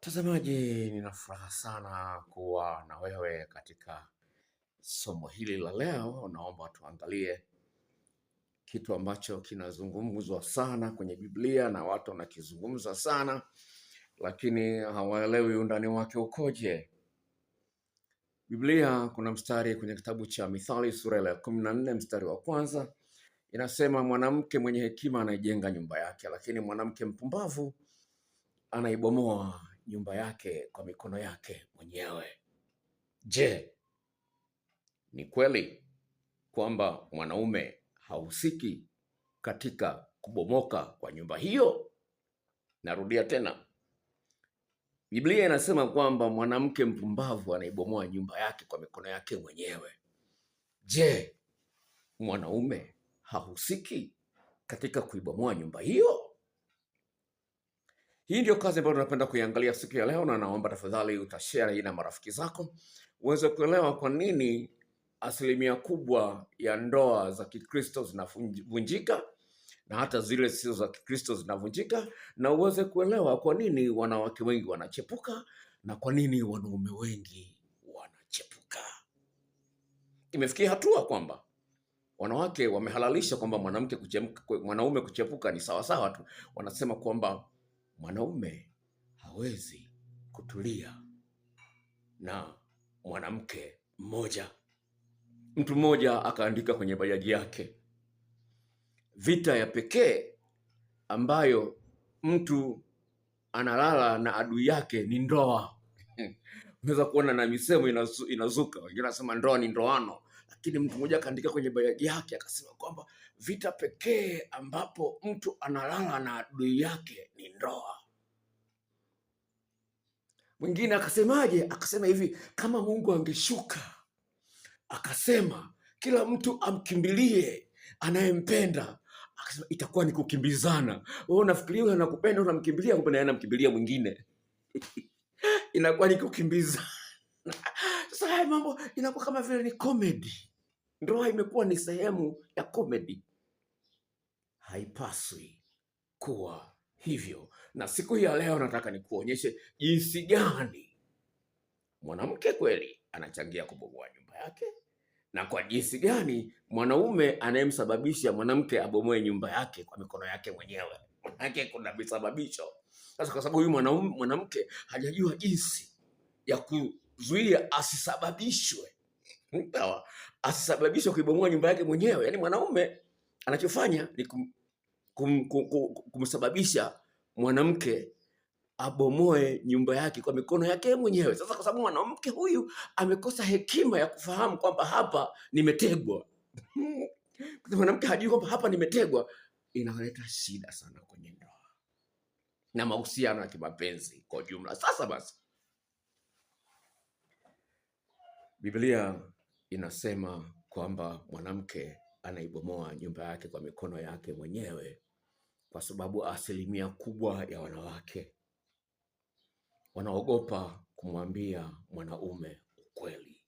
Mtazamaji, nina furaha sana kuwa na wewe katika somo hili la leo. Naomba tuangalie kitu ambacho kinazungumzwa sana kwenye Biblia na watu wanakizungumza sana, lakini hawaelewi undani wake ukoje. Biblia kuna mstari kwenye kitabu cha Mithali sura ya 14 mstari wa kwanza inasema, mwanamke mwenye hekima anaijenga nyumba yake, lakini mwanamke mpumbavu anaibomoa nyumba yake kwa mikono yake mwenyewe. Je, ni kweli kwamba mwanaume hahusiki katika kubomoka kwa nyumba hiyo? Narudia tena, Biblia inasema kwamba mwanamke mpumbavu anaibomoa nyumba yake kwa mikono yake mwenyewe. Je, mwanaume hahusiki katika kuibomoa nyumba hiyo? Hii ndio kazi ambayo tunapenda kuiangalia siku ya leo, na naomba tafadhali utashare hii na marafiki zako uweze kuelewa kwa nini asilimia kubwa ya ndoa za Kikristo zinavunjika na hata zile sio za Kikristo zinavunjika, na uweze kuelewa kwa nini wanawake wengi wanachepuka na kwa nini wanaume wengi wanachepuka. Imefikia hatua kwamba wanawake wamehalalisha kwamba mwanaume kuchepuka ni sawasawa tu. Wanasema kwamba mwanaume hawezi kutulia na mwanamke mmoja. Mtu mmoja akaandika kwenye bajaji yake, vita ya pekee ambayo mtu analala na adui yake ni ndoa. Unaweza kuona na misemo inazuka, wengine wanasema ndoa ni ndoano, lakini mtu mmoja akaandika kwenye bajaji yake akasema kwamba vita pekee ambapo mtu analala na adui yake ni ndoa. Mwingine akasemaje? Akasema hivi, kama Mungu angeshuka akasema kila mtu amkimbilie anayempenda, akasema itakuwa ni kukimbizana. Wewe unafikiria wewe anakupenda, unamkimbilia, kumbe naye anamkimbilia mwingine. Inakuwa ni kukimbizana. Sasa haya mambo inakuwa kama vile ni comedy. Ndoa imekuwa ni sehemu ya comedy. Haipaswi kuwa hivyo. Na siku ya leo nataka nikuonyeshe jinsi gani mwanamke kweli anachangia kubomoa nyumba yake, na kwa jinsi gani mwanaume anayemsababisha mwanamke abomoe nyumba yake kwa mikono yake mwenyewe. Manake kuna visababisho. Sasa kwa sababu huyu mwanamke hajajua jinsi ya kuzuia asisababishwe kuibomoa nyumba yake mwenyewe. Yaani mwanaume anachofanya ni kumsababisha mwanamke abomoe nyumba yake kwa mikono yake mwenyewe. Sasa kwa sababu mwanamke huyu amekosa hekima ya kufahamu kwamba hapa nimetegwa. Mwanamke hajui kwamba hapa nimetegwa, inaleta shida sana kwenye ndoa na mahusiano ya kimapenzi kwa jumla. Sasa basi, Biblia inasema kwamba mwanamke anaibomoa nyumba yake kwa mikono yake mwenyewe kwa sababu asilimia kubwa ya wanawake wanaogopa kumwambia mwanaume ukweli.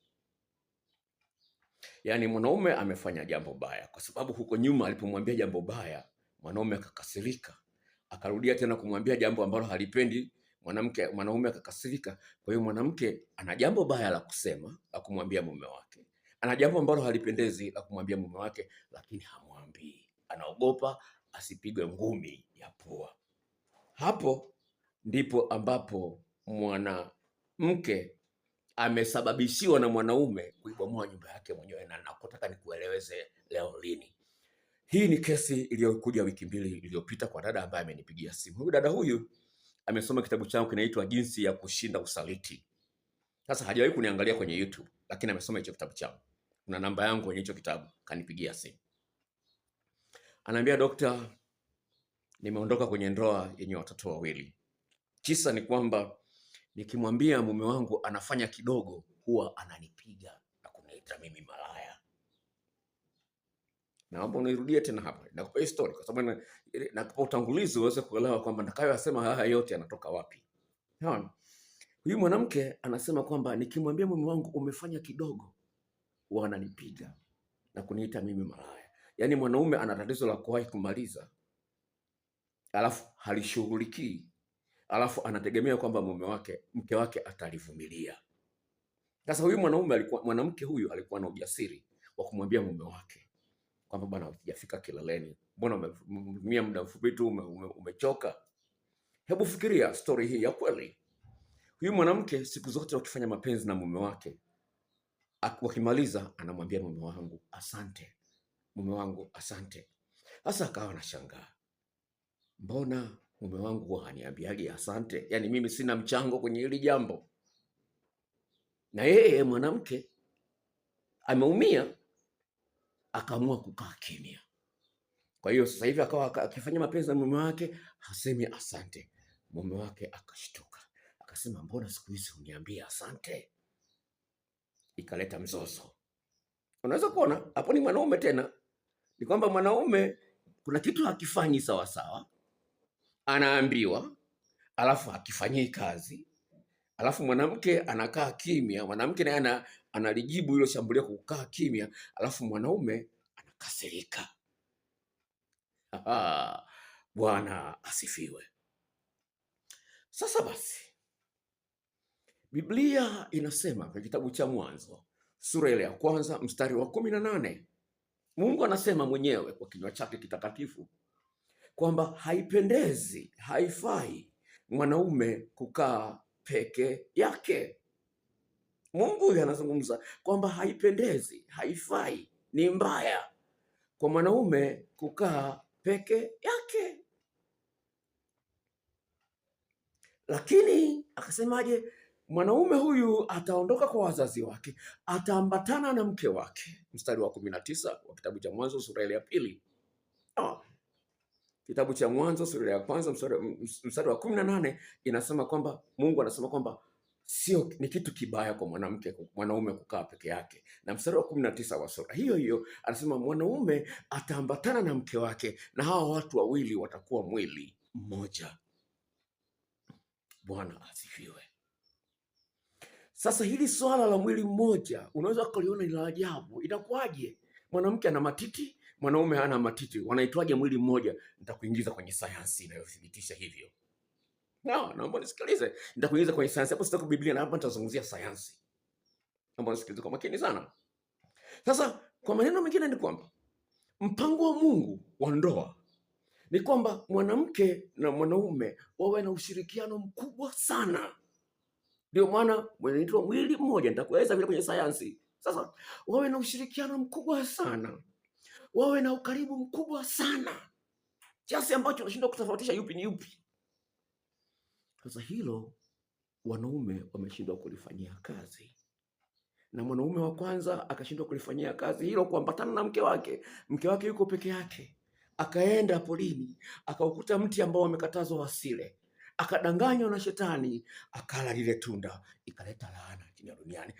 Yaani mwanaume amefanya jambo baya, kwa sababu huko nyuma alipomwambia jambo baya mwanaume akakasirika, akarudia tena kumwambia jambo ambalo halipendi mwanaume akakasirika. Kwa hiyo mwanamke ana jambo baya la kusema, la kumwambia mume wake, ana jambo ambalo halipendezi la kumwambia mume wake, lakini hamwambii, anaogopa asipigwe ngumi ya pua. Hapo ndipo ambapo mwanamke amesababishiwa na mwanaume kuibomoa nyumba yake mwenyewe, na nakutaka nikueleweze leo lini. Hii ni kesi iliyokuja wiki mbili iliyopita kwa dada ambaye amenipigia simu. Huyu dada huyu amesoma kitabu changu kinaitwa Jinsi ya Kushinda Usaliti. Sasa hajawahi kuniangalia kwenye YouTube, lakini amesoma hicho kitabu changu. Kuna namba yangu kwenye hicho kitabu, kanipigia simu. Anaambia, dokta, nimeondoka kwenye ndoa yenye watoto wawili. Kisa ni kwamba nikimwambia mume wangu anafanya kidogo, huwa ananipiga na kuniita mimi malaya. Naomba unirudie tena hapa. Nakupa history kwa sababu nakupa utangulizi uweze kuelewa kwamba nitakayoyasema haya yote yanatoka wapi. Naona huyu mwanamke anasema kwamba nikimwambia mume wangu umefanya kidogo, huwa ananipiga na kuniita mimi malaya. Yaani mwanaume ana tatizo la kuwahi kumaliza, alafu halishughulikii, alafu anategemea kwamba mke wake atalivumilia. Sasa huyu mwanamke huyu alikuwa na ujasiri wa kumwambia mume wake kwamba bwana, hujafika kileleni, mbona umetumia muda mfupi tu umechoka? Hebu fikiria story hii ya kweli. Huyu mwanamke siku zote wakifanya mapenzi na mume wake, wakimaliza anamwambia mume wangu asante, mume wangu asante. Sasa akawa anashangaa, mbona mume wangu huwa haniambiagi asante? Yaani mimi sina mchango kwenye hili jambo. Na yeye mwanamke ameumia, akaamua kukaa kimya. Kwa hiyo sasa hivi akawa akifanya mapenzi na mume wake hasemi asante. Mume wake akashtuka, akasema mbona siku hizi uniambia asante? Ikaleta mzozo. Unaweza kuona hapo ni mwanaume tena, ni kwamba mwanaume kuna kitu hakifanyi sawa sawa, anaambiwa alafu hakifanyii kazi, alafu mwanamke anakaa kimya. Mwanamke naye analijibu hilo shambulio kwa kukaa kimya, alafu mwanaume anakasirika. Bwana asifiwe. Sasa basi, Biblia inasema kwa kitabu cha Mwanzo sura ile ya 1 mstari wa 18, Mungu anasema mwenyewe kwa kinywa chake kitakatifu kwamba haipendezi, haifai mwanaume kukaa peke yake. Mungu anazungumza kwamba haipendezi, haifai, ni mbaya kwa mwanaume kukaa peke yake. Lakini akasemaje? Mwanaume huyu ataondoka kwa wazazi wake, ataambatana na mke wake. Mstari wa 19 wa kitabu cha Mwanzo sura ile ya 2. Kitabu cha Mwanzo sura ya 1 mstari wa 18 inasema kwamba Mungu anasema kwamba ni kitu kibaya kwa mwanaume kukaa peke yake. Na mstari wa 19 wa sura hiyo hiyo anasema mwanaume ataambatana na mke wake na hawa watu wawili watakuwa mwili mmoja. Bwana asifiwe. Sasa hili swala la mwili mmoja unaweza kuliona ni la ajabu. Inakuwaje? Mwanamke ana matiti, mwanaume hana matiti, wanaitwaje mwili mmoja? Nitakuingiza kwenye sayansi inayothibitisha hivyo. Naomba nisikilize. Nitakuingiza kwenye sayansi. Hapo sitaki Biblia na hapa nitazungumzia sayansi. Naomba nisikilize kwa makini sana. Sasa kwa maneno mengine ni kwamba mpango wa Mungu wa ndoa ni kwamba mwanamke na mwanaume wawe na ushirikiano mkubwa sana. Ndio maana wanaitwa mwili mmoja. Nitakueleza vile kwenye sayansi. Sasa wawe na ushirikiano mkubwa sana, wawe na ukaribu mkubwa sana, kiasi ambacho unashindwa kutofautisha yupi ni yupi. Sasa hilo wanaume wameshindwa kulifanyia kazi, na mwanaume wa kwanza akashindwa kulifanyia kazi hilo, kuambatana na mke wake. Mke wake yuko peke yake, akaenda polini, akaukuta mti ambao wamekatazwa wasile, akadanganywa na shetani, akala lile tunda, ikaleta laana chini ya duniani.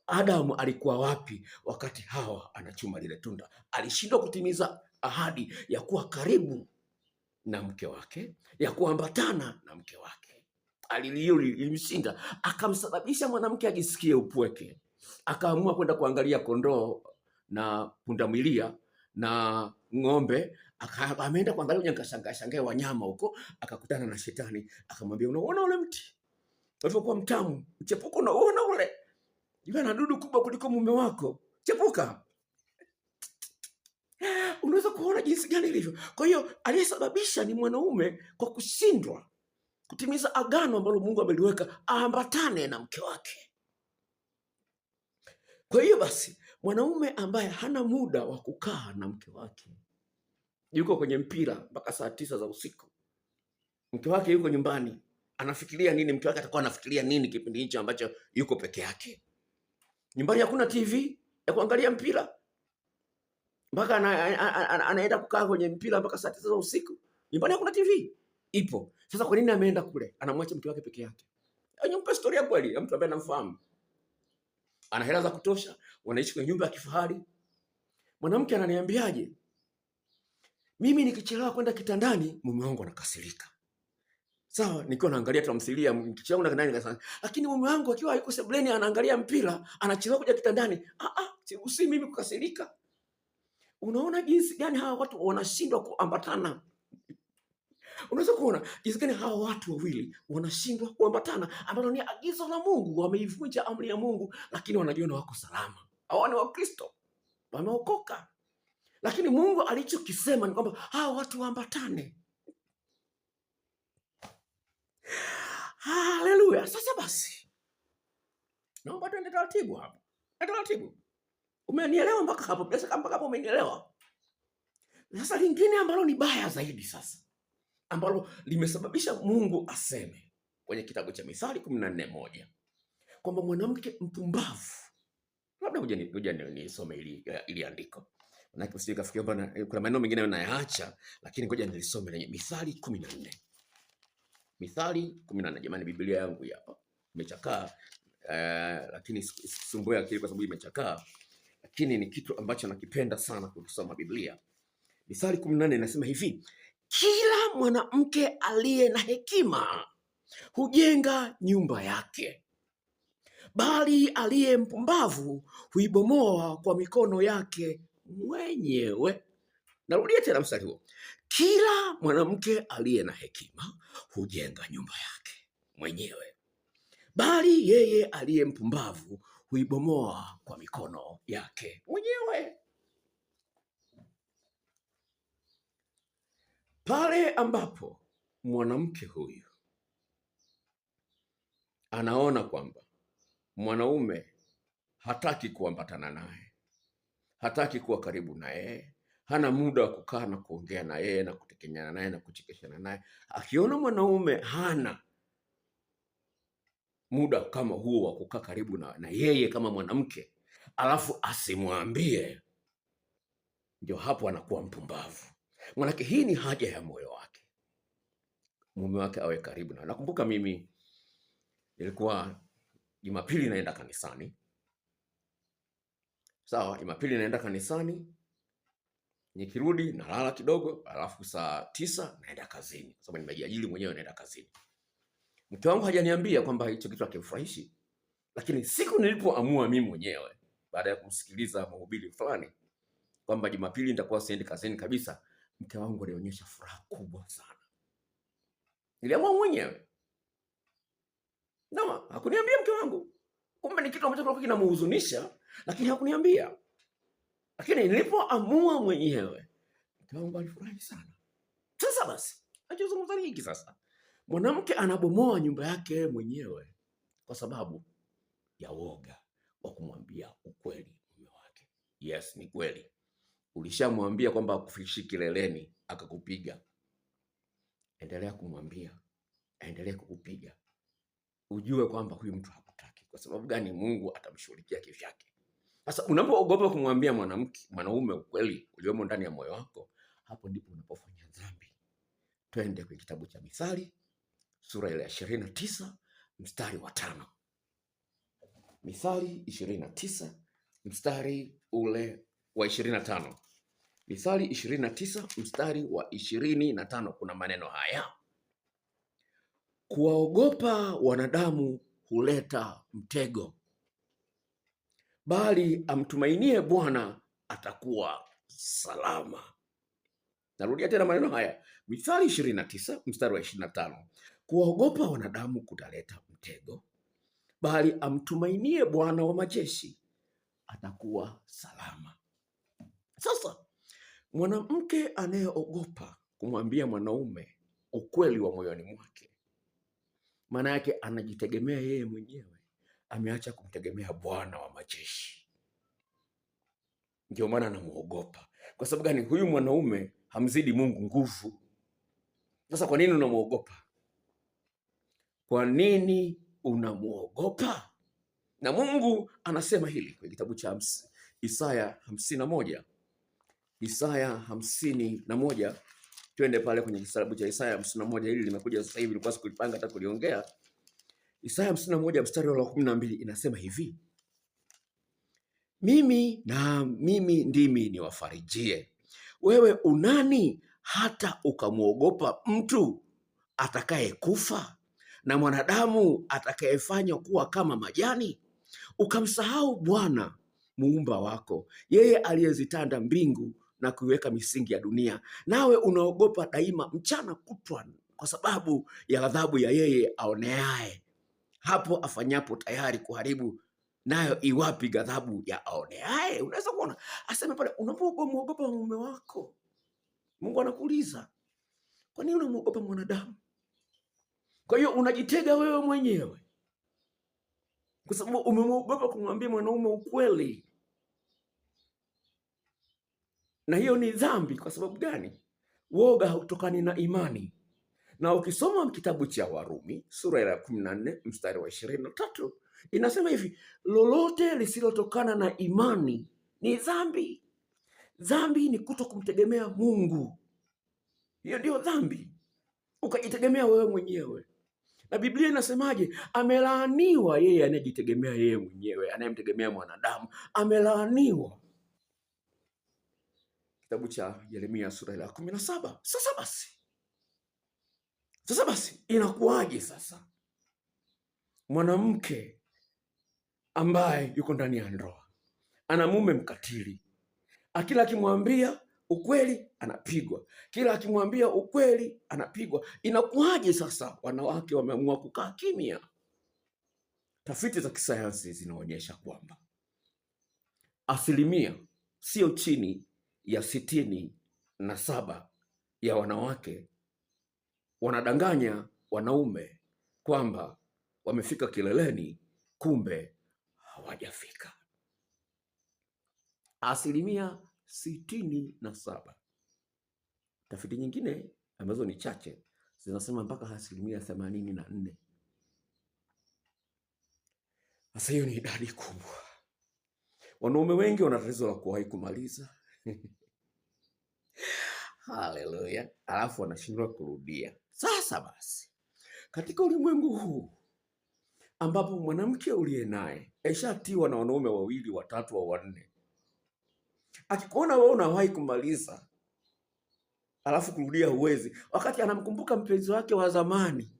Adamu alikuwa wapi wakati Hawa anachuma lile tunda? Alishindwa kutimiza ahadi ya kuwa karibu na mke wake, ya kuambatana na mke wake. Ilimshinda, akamsababisha mwanamke ajisikie upweke. Akaamua kwenda kuangalia kondoo na pundamilia na ng'ombe. Ameenda kuangalia akashangaa wanyama huko, akakutana na shetani, akamwambia, unaona ule mti ulivyokuwa mtamu, mchepuko unaona ule? Yule na dudu kubwa kuliko mume wako, chepuka. Unaweza kuona jinsi gani ilivyo. Kwa hiyo aliyesababisha ni mwanaume kwa kushindwa kutimiza agano ambalo Mungu ameliweka, aambatane na mke wake. Kwa hiyo basi mwanaume ambaye hana muda wa kukaa na mke wake, yuko kwenye mpira mpaka saa 9 za usiku, mke wake yuko nyumbani, anafikiria nini? Mke wake atakuwa anafikiria nini kipindi hicho ambacho yuko peke yake? Nyumbani hakuna TV ya kuangalia mpira, mpaka anaenda kukaa kwenye mpira mpaka saa 9 za usiku. Nyumbani hakuna TV. Ipo. Sasa kwa nini ameenda kule? Anamwacha mke wake peke yake. Nimpe historia kweli ya mtu ambaye anamfahamu. Ana hela za kutosha, wanaishi kwenye nyumba ya kifahari. Mwanamke ananiambiaje? Mimi nikichelewa kwenda kitandani, mume wangu anakasirika. Sawa, nikiwa naangalia tamthilia, nikichelewa kwenda kitandani, lakini mume wangu akiwa yuko sebuleni anaangalia mpira, anachelewa kuja kitandani, si mimi kukasirika. Unaona jinsi gani hawa watu wanashindwa kuambatana? Unaweza kuona jinsi gani hawa watu wawili wanashindwa kuambatana, ambalo ni agizo la Mungu. Wameivunja amri ya Mungu, lakini wanajiona wako salama. Hawa ni Wakristo, wameokoka, lakini Mungu alichokisema ni kwamba hawa watu waambatane. Haleluya! Sasa basi, naomba tuende taratibu hapo, taratibu. Umenielewa mpaka hapo? Mpaka hapo umenielewa? Sasa lingine ambalo ni baya zaidi sasa, ambalo limesababisha Mungu aseme kwenye kitabu cha Mithali 14:1 kwamba mwanamke mpumbavu, labda ngoja nisome ili andiko, maana usije kafikiria bwana kuna maneno mengine yanayaacha, lakini ngoja nilisome lenye Mithali 14. Mithali 14. Jamani, Biblia yangu hapa imechakaa, lakini sisumbue akili kwa sababu imechakaa, lakini ni kitu ambacho nakipenda sana kusoma Biblia. Mithali 14 inasema hivi: kila mwanamke aliye na hekima hujenga nyumba yake, bali aliye mpumbavu huibomoa kwa mikono yake mwenyewe. Narudia tena mstari huo: kila mwanamke aliye na hekima hujenga nyumba yake mwenyewe, bali yeye aliye mpumbavu huibomoa kwa mikono yake mwenyewe. Pale ambapo mwanamke huyu anaona kwamba mwanaume hataki kuambatana naye, hataki kuwa karibu na yeye, hana muda wa kukaa na kuongea na yeye na kutekenyana naye na kuchekeshana naye, akiona mwanaume hana muda kama huo wa kukaa karibu na yeye kama mwanamke, alafu asimwambie, ndio hapo anakuwa mpumbavu. Maanake hii ni haja ya moyo wake, mume wake awe karibu na. Nakumbuka mimi nilikuwa Jumapili naenda kanisani. Sawa, Jumapili naenda kanisani, nikirudi nalala kidogo, alafu saa 9 naenda kazini, kwa sababu nimejiajiri mwenyewe, naenda kazini. Mke wangu hajaniambia kwamba hicho kitu hakimfurahishi, lakini siku nilipoamua mimi mwenyewe baada ya kumsikiliza mhubiri fulani kwamba Jumapili nitakuwa siendi kazini kabisa, mke wangu alionyesha furaha kubwa sana. Niliamua mwenyewe. No, hakuniambia mke wangu. Kumbe ni kitu ambacho kilikuwa kinamhuzunisha, lakini hakuniambia. Lakini nilipoamua mwenyewe, mke wangu alifurahi sana. Sasa basi, nachozungumza hiki sasa. Mwanamke anabomoa nyumba yake mwenyewe kwa sababu ya woga wa kumwambia ukweli mume wake. Yes, ni kweli. Ulishamwambia kwamba akufishi kileleni akakupiga. Endelea kumwambia, aendelee kukupiga. Ujue kwamba huyu mtu hakutaki. Kwa sababu gani? Mungu atamshughulikia kivyake. Sasa unapoogopa kumwambia mwanaume ukweli uliomo ndani ya moyo wako, hapo ndipo unapofanya dhambi. Twende kwenye kitabu cha Mithali sura ile ya 29 mstari wa 5. Mithali 29 mstari ule wa 25. Mithali 29 mstari wa 25 kuna maneno haya: kuwaogopa wanadamu huleta mtego, bali amtumainie Bwana atakuwa salama. Narudia tena maneno haya, Mithali 29 mstari wa 25. Kuwaogopa wanadamu kutaleta mtego, bali amtumainie Bwana wa majeshi atakuwa salama. Sasa mwanamke anayeogopa kumwambia mwanaume ukweli wa moyoni mwake, maana yake anajitegemea yeye mwenyewe, ameacha kumtegemea Bwana wa majeshi. Ndio maana anamuogopa. Kwa sababu gani? Huyu mwanaume hamzidi Mungu nguvu. Sasa kwa nini unamuogopa? Kwa nini unamuogopa? Na Mungu anasema hili kwenye kitabu cha Isaya 51. Isaya 51. Twende pale kwenye kitabu cha Isaya 51, hili limekuja sasa hivi, nilikuwa sikulipanga hata kuliongea. Isaya 51 mstari wa 12 inasema hivi: mimi ndimi niwafarijie. Wewe unani hata ukamwogopa mtu atakaye kufa, na mwanadamu atakayefanywa kuwa kama majani? Ukamsahau Bwana muumba wako, yeye aliyezitanda mbingu na kuiweka misingi ya dunia, nawe unaogopa daima mchana kutwa kwa sababu ya adhabu ya yeye aoneaye, hapo afanyapo tayari kuharibu, nayo iwapi ghadhabu ya aoneaye? Unaweza kuona asema pale, unapomwogopa mume wako, Mungu anakuuliza, kwa nini unamwogopa mwanadamu? Kwa hiyo unajitega wewe mwenyewe, kwa sababu umemwogopa kumwambia mwanaume ukweli, na hiyo ni dhambi. Kwa sababu gani? Woga hautokani na imani. Na ukisoma kitabu cha Warumi sura ya 14 mstari wa 23 inasema hivi, lolote lisilotokana na imani ni dhambi. Dhambi ni kuto kumtegemea Mungu. Hiyo ndio dhambi, ukajitegemea wewe mwenyewe. Na Biblia inasemaje? Amelaaniwa yeye anayejitegemea yeye mwenyewe, anayemtegemea mwanadamu amelaaniwa. Kitabu cha Yeremia sura ya 17. Sasa basi inakuwaje sasa mwanamke ambaye yuko ndani ya ndoa ana mume mkatili, kila akimwambia ukweli anapigwa, kila akimwambia ukweli anapigwa? Inakuwaje sasa wanawake wameamua kukaa kimya? Tafiti za kisayansi zinaonyesha kwamba asilimia sio chini ya 67 ya wanawake wanadanganya wanaume kwamba wamefika kileleni, kumbe hawajafika. Asilimia 67. Tafiti nyingine ambazo ni chache zinasema mpaka asilimia 84. Sasa hiyo ni idadi kubwa. Wanaume wengi wana tatizo la kuwahi kumaliza haleluya, alafu wanashindwa kurudia. Sasa basi, katika ulimwengu huu ambapo mwanamke uliye naye aishatiwa na wanaume 2, 3 au 4, akikuona wewe unawahi kumaliza alafu kurudia huwezi, wakati anamkumbuka mpenzi wake wa zamani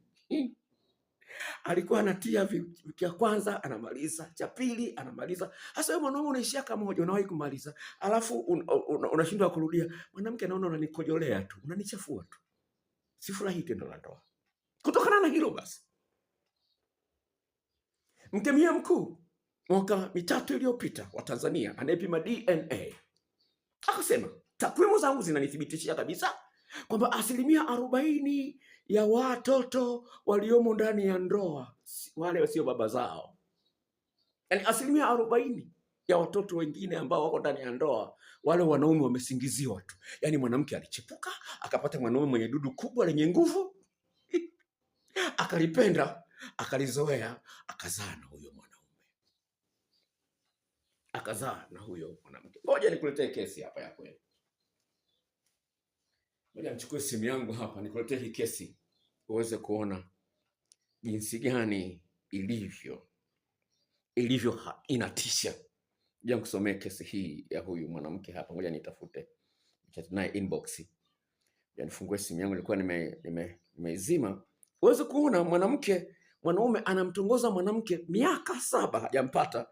alikuwa anatia cha kwanza anamaliza, cha pili anamaliza. Sasa wewe mwanaume unaishia kama moja, unawahi kumaliza alafu unashindwa kurudia. Mwanamke anaona unanikojolea tu, unanichafua tu, sifurahi tendo la ndoa. Kutokana na hilo basi, mkemia mkuu mwaka 3 iliyopita wa Tanzania anayepima DNA akasema, takwimu zangu zinanithibitishia kabisa kwamba asilimia 40 ya watoto waliomo ndani ya ndoa wale wasio baba zao, yaani asilimia 40 ya watoto wengine ambao wako ndani ya ndoa wale wanaume wamesingiziwa tu. Yaani mwanamke alichepuka akapata mwanaume mwenye dudu kubwa lenye nguvu akalipenda, akalizoea, akazaa na huyo mwanaume, akazaa na huyo mwanamke. Ngoja nikuletee kesi hapa ya kweli. Ngoja nichukue simu yangu hapa nikuletee hii kesi uweze kuona jinsi gani ilivyo inatisha. Ngoja nikusomee kesi hii ya huyu mwanamke hapa. Ngoja nitafute chat naye inbox. Ngoja nifungue simu yangu, nilikuwa nimeizima uweze kuona mwanaume anamtongoza mwanamke miaka 7 hajampata.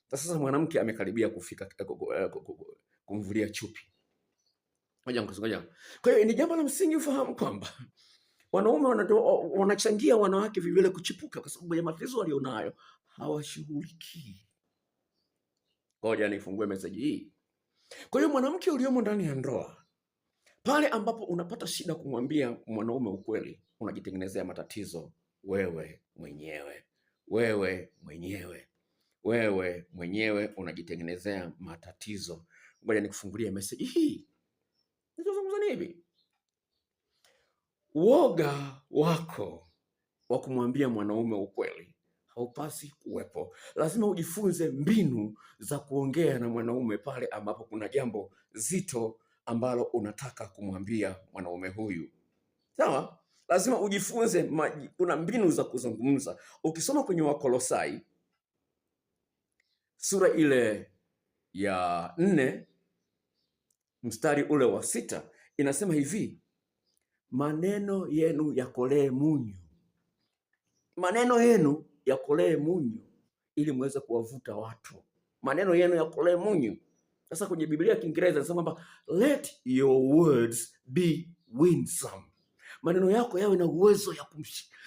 Sasa mwanamke amekaribia kufika kumvulia chupi. Ngoja. Kwa hiyo ni jambo la msingi ufahamu kwamba wanaume wanachangia wanawake vile kuchipuka kwa sababu ya matatizo walionayo, hawashughuliki. Ngoja nifungue message hii. Kwa hiyo mwanamke uliomo ndani ya ndoa, pale ambapo unapata shida kumwambia mwanaume ukweli, unajitengenezea matatizo wewe mwenyewe. Wewe mwenyewe unajitengenezea matatizo. Ngoja nikufungulie message hii. Nizungumza hivi. Woga wako wa kumwambia mwanaume ukweli haupasi kuwepo. Lazima ujifunze mbinu za kuongea na mwanaume pale ambapo kuna jambo zito ambalo unataka kumwambia mwanaume huyu. Sawa? Lazima ujifunze kuna mbinu za kuzungumza. Ukisoma kwenye Wakolosai sura ile ya 4 mstari ule wa 6 inasema hivi, maneno yenu yakolee munyu. Maneno yenu yakolee munyu ili muweze kuwavuta watu. Maneno yenu yakolee munyu. Sasa kwenye Biblia ya Kiingereza inasema kwamba let your words be winsome. Maneno yako yawe na uwezo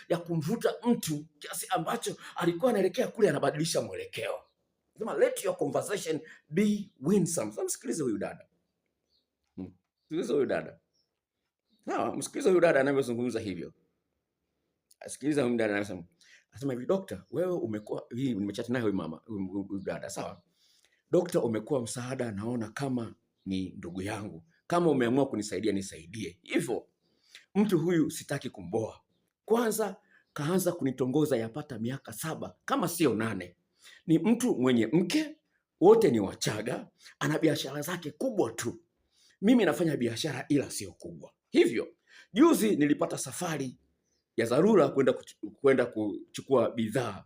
ya kumvuta mtu kiasi ambacho alikuwa anaelekea kule anabadilisha mwelekeo. Sema let your conversation be winsome. Sasa msikilize huyu dada. Msikilize huyu dada. Msikilize huyu dada anavyozungumza hivyo. Sikiliza huyu dada anasema hivi, dokta, wewe umekuwa hii, nimechat naye huyu mama, huyu dada, sawa? Dokta, umekuwa msaada, naona kama ni ndugu yangu. Kama umeamua kunisaidia nisaidie. Hivyo mtu huyu sitaki kumboa. Kwanza kaanza kunitongoza yapata miaka 7 kama sio 8. Ni mtu mwenye mke, wote ni Wachaga, ana biashara zake kubwa tu. Mimi nafanya biashara ila sio kubwa. Hivyo juzi nilipata safari ya dharura kwenda kuchukua bidhaa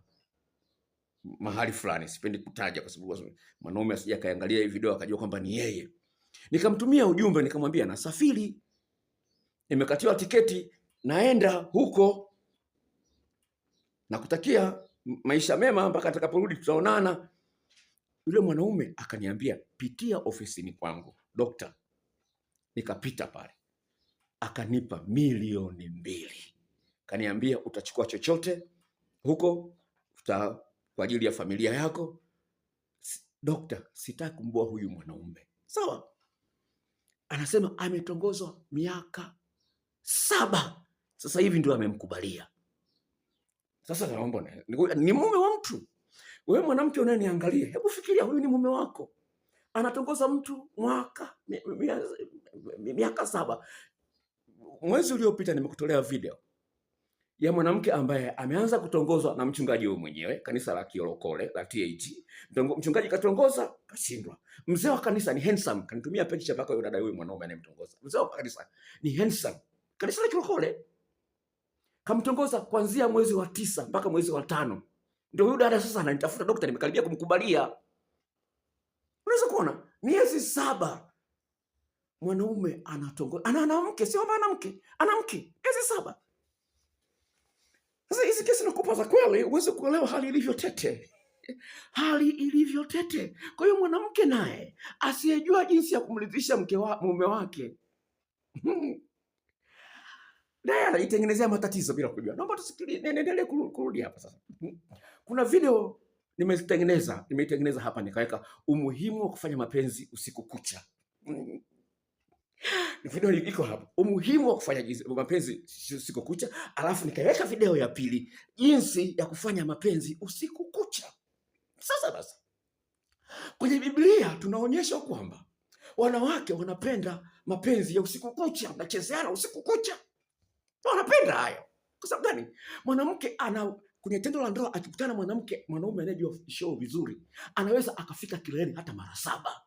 mahali fulani, sipendi kutaja kwa sababu mwanaume asije kaangalia hii video akajua kwamba ni yeye. Nikamtumia ujumbe nikamwambia nasafiri, nimekatiwa tiketi, naenda huko, nakutakia maisha mema mpaka atakaporudi tutaonana. Yule mwanaume akaniambia pitia ofisini kwangu dokta. Nikapita pale, akanipa 2 milioni. Kaniambia utachukua chochote huko kwa ajili ya familia yako. Dokta, sitaki kumboa huyu mwanaume. Sawa? Anasema ametongozwa miaka 7. Sasa hivi ndio amemkubalia. Sasa naomba ni mume wa mtu. Wewe mwanamke unaniangalia, hebu fikiria huyu ni mume wako. Anatongoza mtu miaka 7. Mwezi uliopita nimekutolea video ya mwanamke ambaye ameanza kutongozwa na mchungaji huyo mwenyewe, kanisa la Kiolokole la TAG. Mchungaji katongoza, kashindwa. Mzee wa kanisa ni handsome, kanitumia picture mpaka yule dada huyo mwanaume anemtongoza. Mzee wa kanisa ni handsome, kanisa la Kiolokole. Kamtongoza kuanzia mwezi wa 9 mpaka mwezi wa 5. Ndio huyu dada sasa ananitafuta, dokta, nimekaribia kumkubalia. Unaweza kuona miezi 7 mwanaume anatongoza, ana mke, sio mwanamke, ana mke, miezi 7. Sasa hizi kesi nakupa za kweli uweze kuelewa hali ilivyo tete. Hali ilivyo tete. Kwa hiyo mwanamke naye asiyejua jinsi ya kumridhisha mume wake naye anaitengenezea matatizo bila kujua. Naomba tusikilie, niendelee kurudi hapa sasa. Kuna video nimeitengeneza hapa nikaweka umuhimu wa kufanya mapenzi usiku kucha. Video iko hapa, umuhimu wa kufanya mapenzi usiku kucha, alafu nikaweka video ya pili, jinsi ya kufanya mapenzi usiku kucha. Sasa basi, kwenye Biblia tunaonyesha kwamba wanawake wanapenda mapenzi ya usiku kucha, wanachezeana usiku kucha. Wanapenda hayo. Kwa sababu gani? Mwanamke kwenye tendo la ndoa akikutana mwanaume anayejua show vizuri, anaweza akafika kileleni hata mara 7.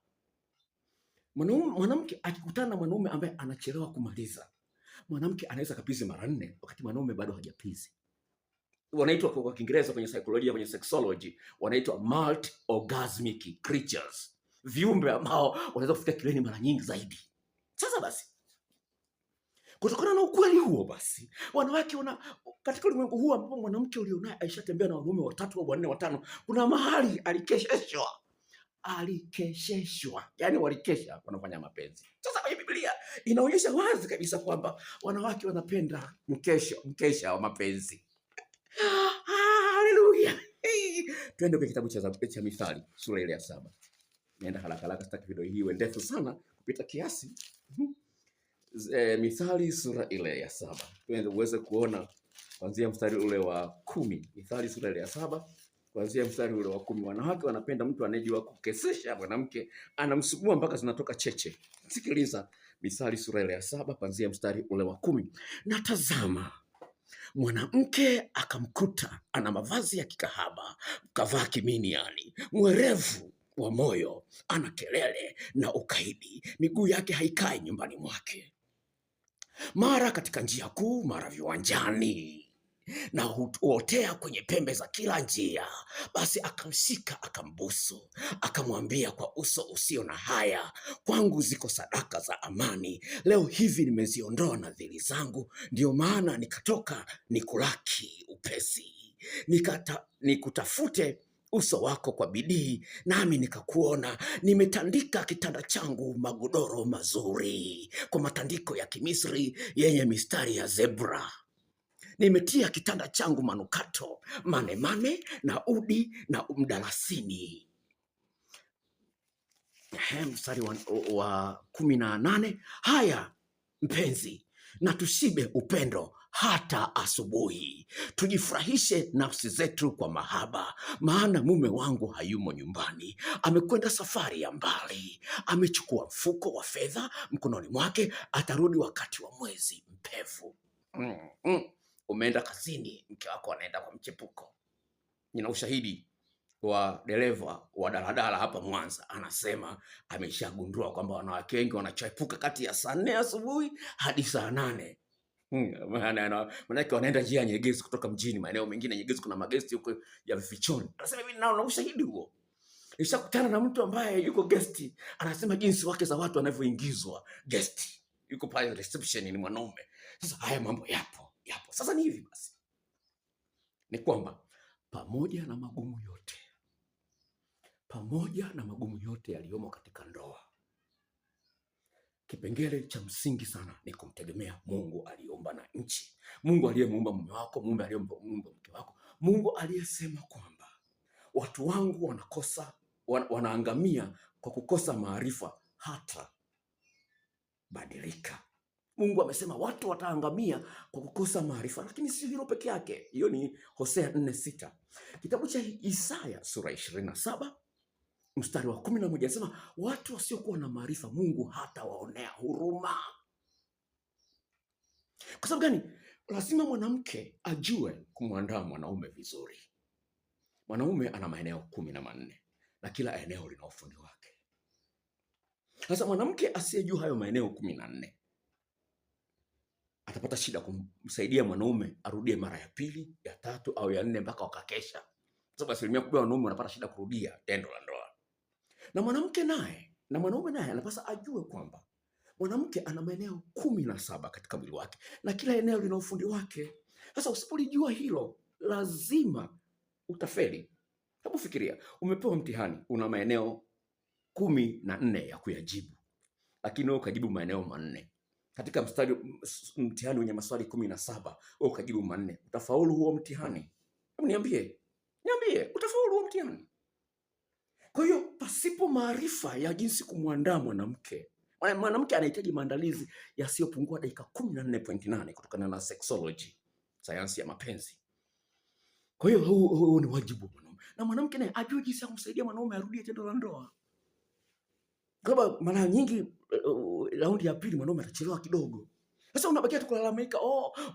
Mwanamke akikutana na mwanaume ambaye anachelewa kumaliza, mwanamke anaweza kapizi mara 4 wakati mwanaume bado hajapizi. Wanaitwa kwa Kiingereza kwenye psychology, kwenye sexology, wanaitwa multi-orgasmic creatures. Viumbe ambao wanaweza kufika kileleni mara nyingi zaidi. Sasa basi, kutokana na ukweli huo basi, wanawake katika ulimwengu huu ambapo mwanamke ulionaye aishatembea na wanaume 3 au 4 5, kuna mahali alikesheshwa, yani walikesha wanafanya mapenzi. Sasa kwenye Biblia inaonyesha wazi kabisa kwamba wanawake wanapenda mkesha wa mapenzi. Haleluya. Twende kwenye kitabu cha Mithali sura ile ya 7. Nenda haraka, sitaki video hii iwe ndefu sana kupita kiasi. Mithali sura ile ya 7. Twende uweze kuona kuanzia mstari ule wa 10. Mithali sura ile ya 7 kuanzia mstari ule wa 10. Wanawake wanapenda mtu anayejua kukesesha mwanamke, anamsugua mpaka zinatoka cheche. Sikiliza Mithali sura ile ya 7 kuanzia mstari ule wa 10. Na tazama, mwanamke akamkuta ana mavazi ya kikahaba, kavaa kiminiani, mwerevu wa moyo, ana kelele na ukaidi, miguu yake haikai nyumbani mwake, mara katika njia kuu, mara viwanjani, na huotea kwenye pembe za kila njia. Basi akamshika akambusu, akamwambia kwa uso usio na haya, kwangu ziko sadaka za amani, leo hivi nimeziondoa nadhiri zangu, ndio maana nikatoka nikulaki upesi, nikutafute uso wako kwa bidii, nami nikakuona. Nimetandika kitanda changu magodoro mazuri kwa matandiko ya Kimisri yenye mistari ya zebra. Nimetia kitanda changu manukato, manemane na udi na mdalasini. Mstari wa 18, haya mpenzi, na tushibe upendo hata asubuhi, tujifurahishe nafsi zetu kwa mahaba, maana mume wangu hayumo nyumbani, amekwenda safari ya mbali, amechukua mfuko wa fedha mkononi mwake, atarudi wakati wa mwezi mpevu. Umeenda kazini, mke wako anaenda kwa mchepuko. Nina ushahidi wa dereva wa daladala hapa Mwanza, anasema ameshagundua kwamba wanawake wengi wanachepuka kati ya saa 4 asubuhi hadi saa 8. Manake wanaenda njia Nyegezi kutoka mjini, maeneo mengine Nyegezi kuna magesti huko ya vifichoni. Anasema mimi na ushahidi huo. Nishakutana na mtu ambaye yuko guest, anasema jinsi wake za watu wanavyoingizwa guest. Yuko pale reception, ni mwanaume. Sasa haya mambo yapo. Sasa ni hivi basi, ni kwamba pamoja na magumu yote yaliyomo katika ndoa, kipengele cha msingi sana ni kumtegemea Mungu aliyeumba na nchi, Mungu aliyemuumba mume wako, Mungu aliyemuumba mke wako, Mungu aliyesema kwamba watu wangu wanaangamia kwa kukosa maarifa hata badilika. Mungu amesema watu wataangamia kwa kukosa maarifa, lakini si hilo peke yake. Hiyo ni Hosea 4:6. Kitabu cha Isaya sura 27 mstari wa 11 anasema watu wasiokuwa na maarifa Mungu hata waonea huruma. Kwa sababu gani? Lazima mwanamke ajue kumwandaa mwanaume vizuri. Mwanaume ana maeneo 14 na kila eneo lina ufundi wake. Sasa mwanamke asiyejua hayo maeneo 14 atapata shida kumsaidia mwanaume arudie mara ya pili, ya tatu au ya 4 mpaka wakakesha. Sababu asilimia kubwa ya wanaume wanapata shida kurudia tendo la ndoa. Na mwanaume naye anapaswa ajue kwamba mwanamke ana maeneo 17 katika mwili wake na kila eneo lina ufundi wake. Sasa usipolijua hilo, lazima utafeli. Hebu fikiria, umepewa mtihani, una maeneo 14 ya kuyajibu, lakini wewe ukajibu maeneo 4. Katika mtihani wenye maswali 17, wewe ukajibu 4. Utafaulu huo mtihani? Hebu niambie, utafaulu huo mtihani? Kwa hiyo pasipo maarifa ya jinsi kumwandaa mwanamke anahitaji maandalizi yasiyopungua dakika 14.8 kutokana na sexology, sayansi ya mapenzi. Kwa hiyo huu ni wajibu wa mwanaume, na mwanamke naye ajue jinsi ya kumsaidia mwanaume arudie tendo la ndoa. Kama mara nyingi raundi ya pili mwanaume atachelewa kidogo. Sasa unabakia tu kulalamika,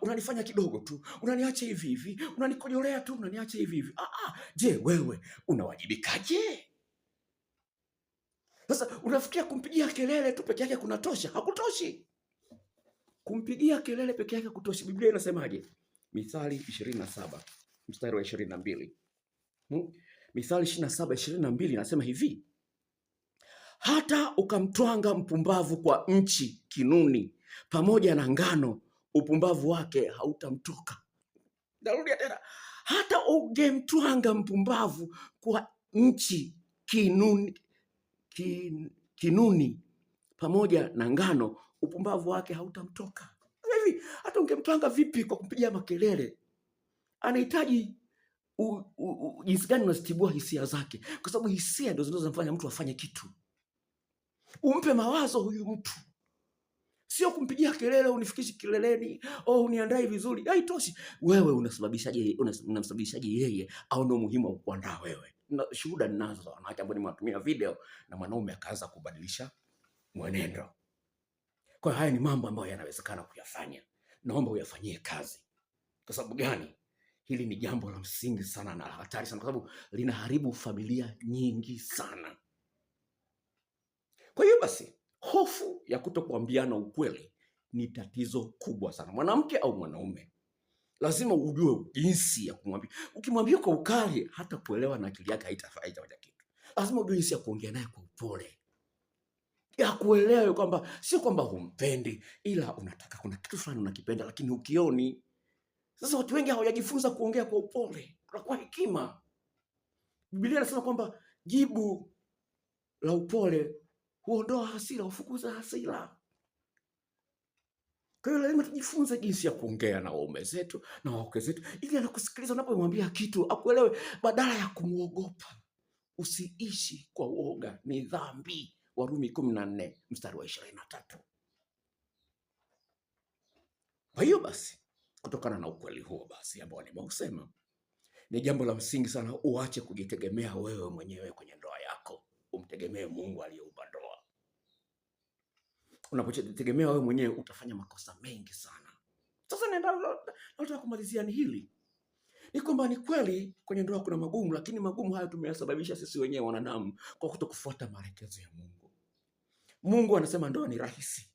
unanifanya kidogo tu, unaniacha hivi hivi, unanikojolea tu, unaniacha hivi hivi. Je, wewe unawajibikaje? Sasa unafikia kumpigia kelele tu peke yake kunatosha? Hakutoshi. Kumpigia kelele peke yake kutoshi. Biblia inasemaje? Mithali 27 mstari wa 22. Mithali 27:22 inasema hivi: hata ukamtwanga mpumbavu kwa nchi kinuni, pamoja na ngano, upumbavu wake hautamtoka. Narudia tena, hata ungemtwanga mpumbavu kwa nchi kinuni, pamoja na ngano, upumbavu wake hautamtoka. Hivi hata ungemtwanga vipi kwa kumpigia makelele, anahitaji jinsi gani unazitibua hisia zake, kwa sababu hisia ndio zinazomfanya mtu afanye kitu. Umpe mawazo huyu mtu, sio kumpigia kelele, unifikishi kileleni, uniandae vizuri. Haitoshi. Wewe unamsababishaje yeye au ndio muhimu wa kuandaa wewe? Shuhuda ninazo wanawake ambao nimewatumia video na mwanaume akaanza kubadilisha mwenendo. Kwa hiyo haya ni mambo ambayo yanawezekana kuyafanya. Naomba uyafanyie kazi. Kwa sababu gani? Hili ni jambo la msingi sana na hatari sana, kwa sababu linaharibu familia nyingi sana. Kwa hiyo basi, hofu ya kutokuambiana ukweli ni tatizo kubwa sana. Mwanamke au mwanaume, lazima ujue jinsi ya kumwambia. Ukimwambia kwa ukali, hata kuelewa na akili yake haitafanya kitu. Lazima ujue jinsi ya kuongea naye kwa upole, ya kuelewa kwamba sio kwamba humpendi, ila unataka kuna kitu fulani unakipenda lakini ukioni. Sasa watu wengi hawajajifunza kuongea kwa upole, kwa hekima. Biblia inasema kwamba jibu la upole huondoa hasira, hufukuza hasira. Kwa hiyo lazima tujifunze jinsi ya kuongea na waume zetu na wake zetu, ili anakusikiliza unapomwambia kitu akuelewe, badala ya kumwogopa. Usiishi kwa woga, ni dhambi. Warumi 14 mstari wa 23. Kwa hiyo basi, kutokana na ukweli huo basi ambao nimeusema, ni jambo la msingi sana uache kujitegemea wewe mwenyewe kwenye ndoa yako, umtegemee Mungu aliyeumba ndoa. Unapojitegemea wewe mwenyewe utafanya makosa mengi sana. Sasa nataka kumalizia ni hili, ni kwamba ni kweli kwenye ndoa kuna magumu, lakini magumu hayo tumeyasababisha sisi wenyewe wanadamu kwa kutokufuata maelekezo ya Mungu. Mungu anasema ndoa ni rahisi.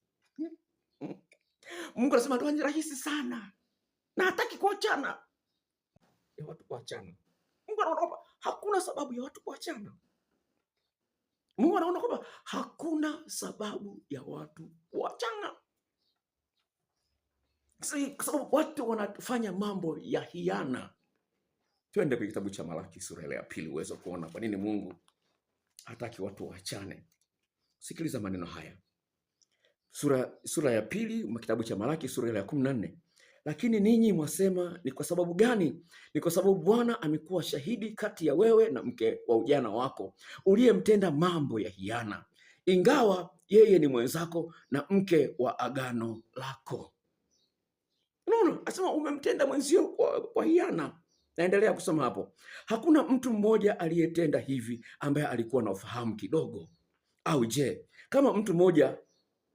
Mungu anasema ndoa ni rahisi sana na hataki kuachana ya watu kuachana. Mungu anaona kwamba hakuna sababu ya watu kuachana. Mungu anaona kwamba hakuna sababu ya watu kuachana. Kwa sababu watu wanafanya mambo ya hiana. Twende kwenye kitabu cha Malaki sura ya 2 uweze kuona kwa nini Mungu hataki watu waachane. Sikiliza maneno haya. Sura ya 2 kitabu cha Malaki sura ya 14. Lakini ninyi mwasema, ni kwa sababu gani? Ni kwa sababu Bwana amekuwa shahidi kati ya wewe na mke wa ujana wako, uliyemtenda mambo ya hiana, ingawa yeye ni mwenzako na mke wa agano lako. Unaona, asema umemtenda mwenzio kwa hiana. Naendelea kusoma hapo. Hakuna mtu mmoja aliyetenda hivi ambaye alikuwa na ufahamu kidogo. Au je, kama mtu mmoja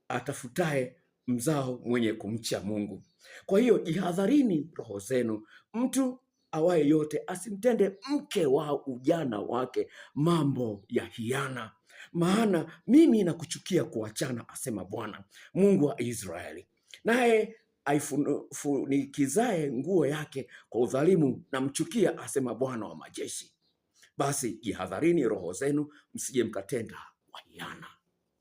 atafutaye mzao mwenye kumcha Mungu. Kwa hiyo jihadharini roho zenu, mtu awaye yote asimtende mke wa ujana wake mambo ya hiana, maana mimi nakuchukia kuachana, asema Bwana Mungu wa Israeli. Naye aifunikizaye nguo yake kwa udhalimu na mchukia, asema Bwana wa majeshi. Basi jihadharini roho zenu, msije mkatenda kwa hiana.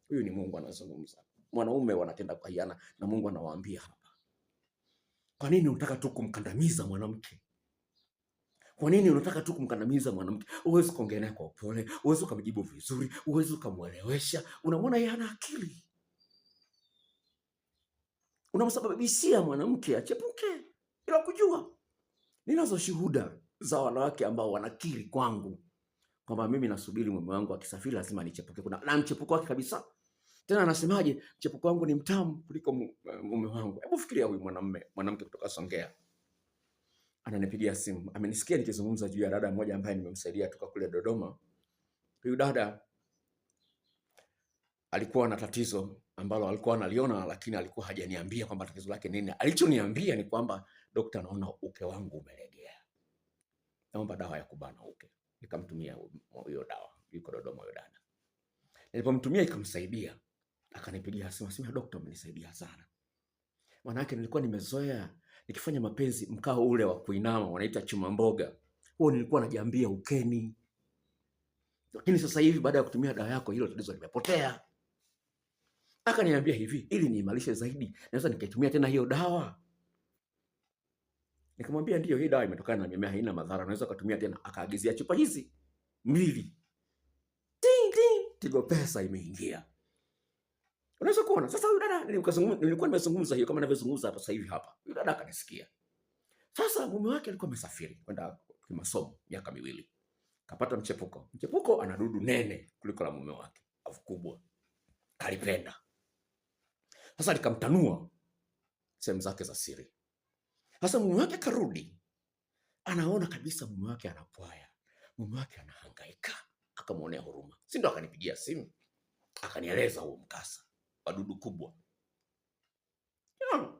Huyu ni Mungu anazungumza. Wanaume wanatenda kwa hiana na Mungu anawaambia hapa. Kwa nini unataka tu kumkandamiza mwanamke? Kwa nini unataka tu kumkandamiza mwanamke? Uwezi kuongea naye kwa upole, uwezi kumjibu vizuri, uwezi kumuelewesha. Unamwona yeye hana akili. Unamsababishia mwanamke achepuke bila kujua. Ninazo shuhuda za wanawake ambao wanakiri kwangu kwamba mimi nasubiri mume wangu akisafiri lazima nichepuke. Na mchepuko wake kabisa. Tena anasemaje? Mchepuko wangu ni mtamu kuliko mume wangu. Hebu fikiria huyu mwanamke kutoka Songea. Ananipigia simu. Amenisikia nikizungumza juu ya dada mmoja ambaye nimemsaidia toka kule Dodoma. Huyu dada alikuwa na tatizo ambalo alikuwa analiona, lakini alikuwa hajaniambia kwamba tatizo lake nini. Alichoniambia ni kwamba daktari, naona uke wangu umelegea, naomba dawa ya kubana uke. Nikamtumia hiyo dawa. Yuko Dodoma huyo dada. Nilipomtumia ikamsaidia. Akanipigia simu, sema daktari, umenisaidia sana. Maana nilikuwa nimezoea nikifanya mapenzi mkao ule wa kuinama wanaita chuma mboga. Huo nilikuwa najiambia ukeni. Lakini sasa hivi baada ya kutumia dawa yako hilo tatizo limepotea. Akaniambia hivi, ili niimarishe zaidi, naweza nikaitumia tena hiyo dawa? Nikamwambia ndio, hii dawa imetokana na mimea, haina madhara, naweza kutumia tena. Akaagizia chupa hizi 2. Tigo Pesa imeingia. Unaweza kuona sasa huyu dada nilikuwa nimezungumza hiyo kama ninavyozungumza hapa sasa hivi hapa. Huyu dada akanisikia. Sasa mume wake alikuwa amesafiri kwenda kimasomo miaka 2. Kapata mchepuko. Mchepuko ana dudu nene kuliko la mume wake. Afu kubwa. Kalipenda. Sasa likamtanua sehemu zake za siri. Sasa mume wake karudi. Anaona kabisa mume wake anapwaya. Mume wake anahangaika. Akamuonea huruma. Si ndo akanipigia simu. Akanieleza huo mkasa wa dudu kubwa.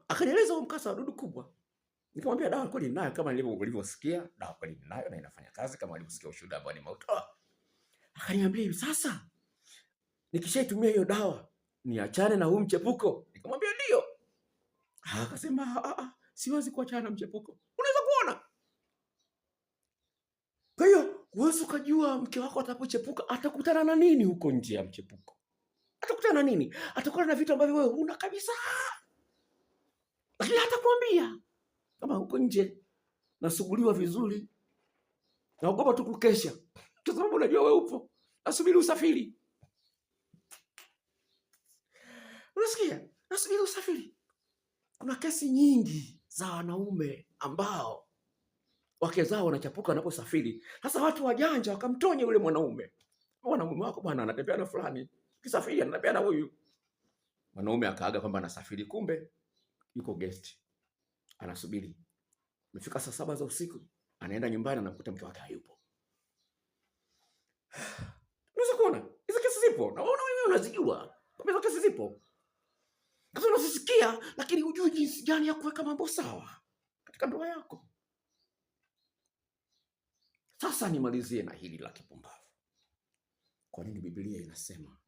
Akanieleza huo mkasa wa dudu kubwa. Nikamwambia dawa kweli ninayo kama nilivyosikia, dawa kweli ninayo na inafanya kazi kama alivyosikia ushuhuda ambao nimeutoa. Akaniambia hivi, sasa nikishaitumia hiyo dawa niachane na huu mchepuko? Nikamwambia ndio. Akasema siwezi kuachana na mchepuko. Unaweza kuona? Kwa hiyo wewe ukajua mke wako atapochepuka atakutana na nini huko nje ya mchepuko? Atakutana na nini? Atakutana na vitu ambavyo wewe huna kabisa. Lakini hatakwambia. Kama huko nje nasuguliwa vizuri, naogopa tu kukesha. kwa sababu unajua wewe upo, nasubiri usafiri. Unasikia? Nasubiri usafiri. Kuna kesi nyingi za wanaume ambao wake zao wanachapuka wanaposafiri. Sasa watu wajanja wakamtonye yule mwanaume. Mwanamume wako bwana anatembea na fulani, kisafiri anatembea na huyu. Mwanaume akaaga kwamba anasafiri, kumbe yuko guest. Anasubiri. Imefika saa 7 za usiku, anaenda nyumbani anakuta mke wake hayupo. Unaweza kuona hizo kesi zipo, na wewe unazijua. Hizo kesi zipo. Kama unasikia lakini hujui jinsi gani ya kuweka mambo sawa katika ndoa yako. Sasa nimalizie na hili la kipumbavu. Kwa nini Biblia inasema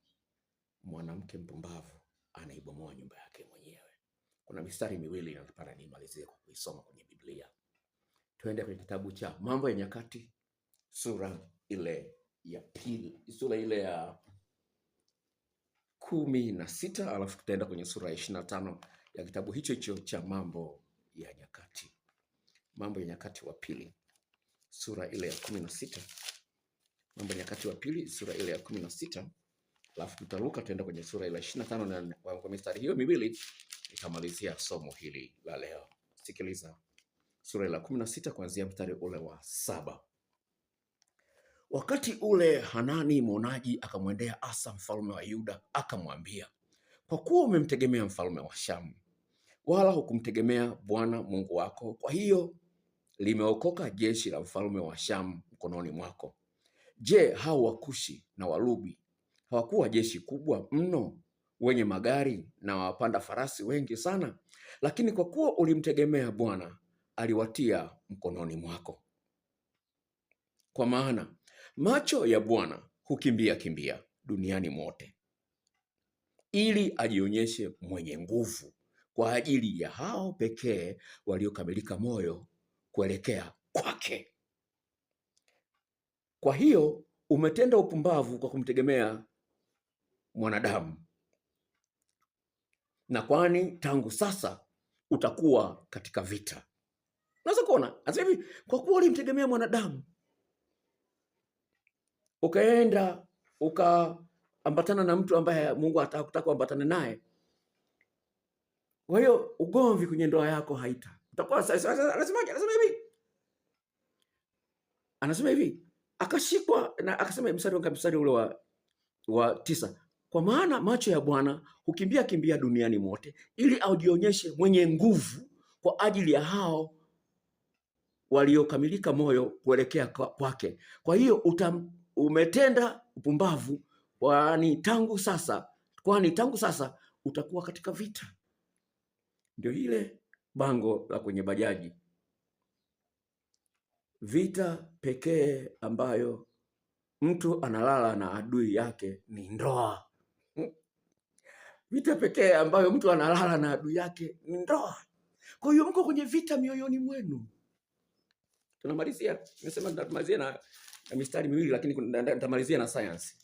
mwanamke mpumbavu anaibomoa nyumba yake mwenyewe? Kuna mistari miwili nataka nimalizie kwa kuisoma kwenye Biblia. Tuende kwenye kitabu cha Mambo ya Nyakati sura ile ya 16, alafu tutaenda kwenye sura ya 25 ya kitabu hicho cha Mambo ya Nyakati. Mambo ya Nyakati wa pili sura ile ya 16. Mambo ya Nyakati wa pili sura ile ya 16, alafu tutaruka tuenda kwenye sura ile ya 25, na kwa mistari hiyo miwili nitamalizia somo hili la leo. Sikiliza. Sura ile ya 16 kuanzia mstari ule wa 7. Wakati ule Hanani mwonaji akamwendea Asa mfalme wa Yuda akamwambia, kwa kuwa umemtegemea mfalme wa Shamu wala hukumtegemea Bwana Mungu wako, kwa hiyo limeokoka jeshi la mfalme wa Shamu mkononi mwako. Je, hao Wakushi na Walubi hawakuwa jeshi kubwa mno, wenye magari na wapanda farasi wengi sana? Lakini kwa kuwa ulimtegemea Bwana, aliwatia mkononi mwako. Kwa maana macho ya Bwana hukimbia kimbia duniani mote, ili ajionyeshe mwenye nguvu kwa ajili ya hao pekee waliokamilika moyo kuelekea kwake. Kwa hiyo umetenda upumbavu kwa kumtegemea mwanadamu, na kwani tangu sasa utakuwa katika vita. Unaweza kuona anasema hivi, kwa kuwa ulimtegemea mwanadamu ukaenda ukaambatana na mtu ambaye Mungu hatakutaka kuambatana naye, kwa hiyo ugomvi kwenye ndoa yako haita utakuwa. Anasemaje? Anasema hivi akashikwa na akasema, mstari ule wa 9, kwa maana macho ya Bwana hukimbia kimbia duniani mote, ili aujionyeshe mwenye nguvu kwa ajili ya hao waliokamilika moyo kuelekea kwake. Kwa hiyo umetenda upumbavu, kwani tangu sasa utakuwa katika vita. Ndio ile bango la kwenye bajaji, vita pekee ambayo mtu analala na adui yake ni ndoa. Vita pekee ambayo mtu analala na adui yake ni ndoa. Kwa hiyo mko kwenye vita mioyoni mwenu. Tunamalizia, nimesema tutamalizia na mistari miwili, lakini nitamalizia na science.